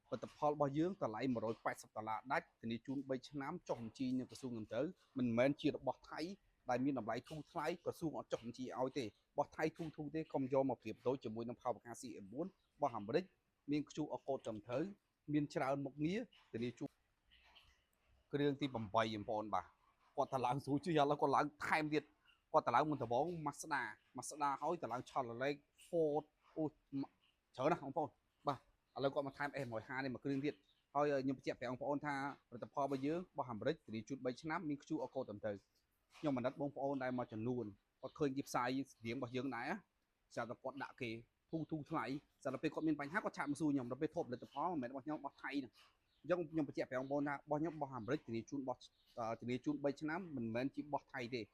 ផលិតផលរបស់យើងតម្លៃ$180ដាច់ធានាជូន3ឆ្នាំចុះបញ្ជីនៅក្រសួងនឹងទៅមិនមែនជារបស់ថៃដែលមានតម្លៃធូរថ្លៃក្រសួងអត់ចុះបញ្ជីឲ្យទេរបស់ថៃធូរទេកុំយកមកប្រៀបប្រដូចជាមួយនឹងផលប្រកាស CM4 របស់អាមេរិកមាន QR code ត្រឹមត្រូវមានច្រើនមុខងារធានាជូនគ្រឿងទី8បងប្អូនបាទគាត់ទៅឡើងស្រួលជិះឥឡូវគាត់ឡើងថែមទៀតគាត់ទៅឡើងមុនដំបង Mazda ហើយទៅឡើងឆលលេខ Ford អូច្រើនណាស់បងប្អូនបាទឥឡូវគាត់មកថែម S150 នេះមួយគ្រឿងទៀតហើយខ្ញុំបញ្ជាក់ប្រាប់បងប្អូនថាផលិតផលរបស់យើងរបស់អាមេរិកធានាជូន3ឆ្នាំមាន QR code ត្រឹមត្រូវខ្ញុំអាណិតបងប្អូនដែលមកចំនួនគាត់ឃើញគេផ្សាយស្តៀងរបស់យើងដែរស្រាប់តែគាត់ដាក់គេធូរថ្លៃស្រាប់តែពេលគាត់មានបញ្ហាគាត់ឆាប់មកសួរខ្ញុំដល់ពេលធប់ផលិតផលមិនមែនរបស់ខ្ញុំរបស់ថៃហ្នឹងអញ្ចឹងខ្ញុំបញ្ជាក់ប្រាប់បងប្អូនថារបស់ខ្ញុំរបស់អាមេរិកធានាជូន3ឆ្នាំមិនមែនជារបស់ថៃទេរ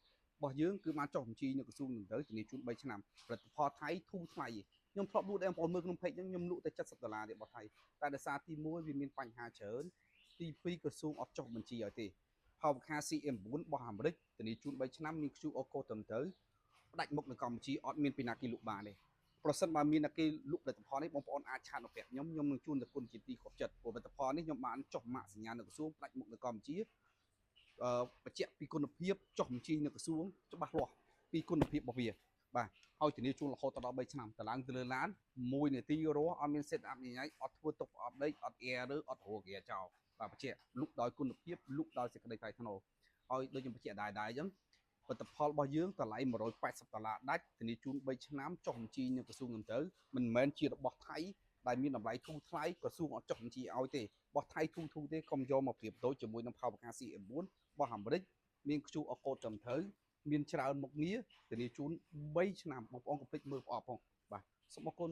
បស់យើងគឺបានចុះបញ្ជីនៅក្រសួងនឹងទៅធានាជូន3ឆ្នាំផលិតផលថៃធូរថ្លៃខ្ញុំធ្លាប់លក់ដែរបងប្អូនមើលក្នុង page ហ្នឹងខ្ញុំលក់តែ$70ទេរបស់ថៃតែដោយសារទី1វាមានបញ្ហាច្រើនទី2ក្រសួងអត់ចុះបញ្ជីឲ្យទេផលប្រខា CM9 របស់អាមេរិកធានាជូន3ឆ្នាំមាន QR code ត្រឹមត្រូវផ្ដាច់មុខនៅកម្ពុជាអត់មានពីណាគេលក់បានទេប្រសិនបើមានតែគេលក់ផលិតផលនេះបងប្អូនអាចឆាតមកប្រាប់ខ្ញុំនឹងជូនទៅគុណជាទីគ្រប់ចិត្តព្រោះផលិតផលនេះខ្ញុំបានចុះម៉ាកសញ្ញានៅក្រសួងផ្ដាច់មុខនៅកម្ពុជាបញ្ជាក់ពីគុណភាពចុះបញ្ជីនៅក្រសួងច្បាស់លាស់ពីគុណភាពរបស់វាបាទហើយធានាជូនរហូតដល់3ឆ្នាំតឡើងទៅលើឡាន1នាទីរស់អត់មាន set up ញ៉ៃអត់ធ្វើទុកអត់ដេកអត់ air ឬអត់រោគាចោលបាទបញ្ជាក់លុកដោយគុណភាពលុកដោយសេចក្តីថ្លៃថ្នូរហើយដូចខ្ញុំបញ្ជាក់ដែរអញ្ចឹងផលិតផលរបស់យើងតម្លៃ$180ដាច់ធានាជូន3ឆ្នាំចុះបញ្ជីនៅក្រសួងនឹងទៅមិនមែនជារបស់ថៃដែលមានតម្លៃធូរថ្លៃក្រសួងអត់ចុះបញ្ជីឲ្យទេរបស់ថៃធូរទេកុំយកមកប្រៀបប្រដូចជាមួយនឹងផលប្រកាស CM4 របស់អាមេរិកមាន QR code ត្រឹមត្រូវមានច្រើនមុខងារធានាជូន3ឆ្នាំបងប្អូនកុំភ្លេចមើលប្រអប់ផងបាទសូមអរគុណ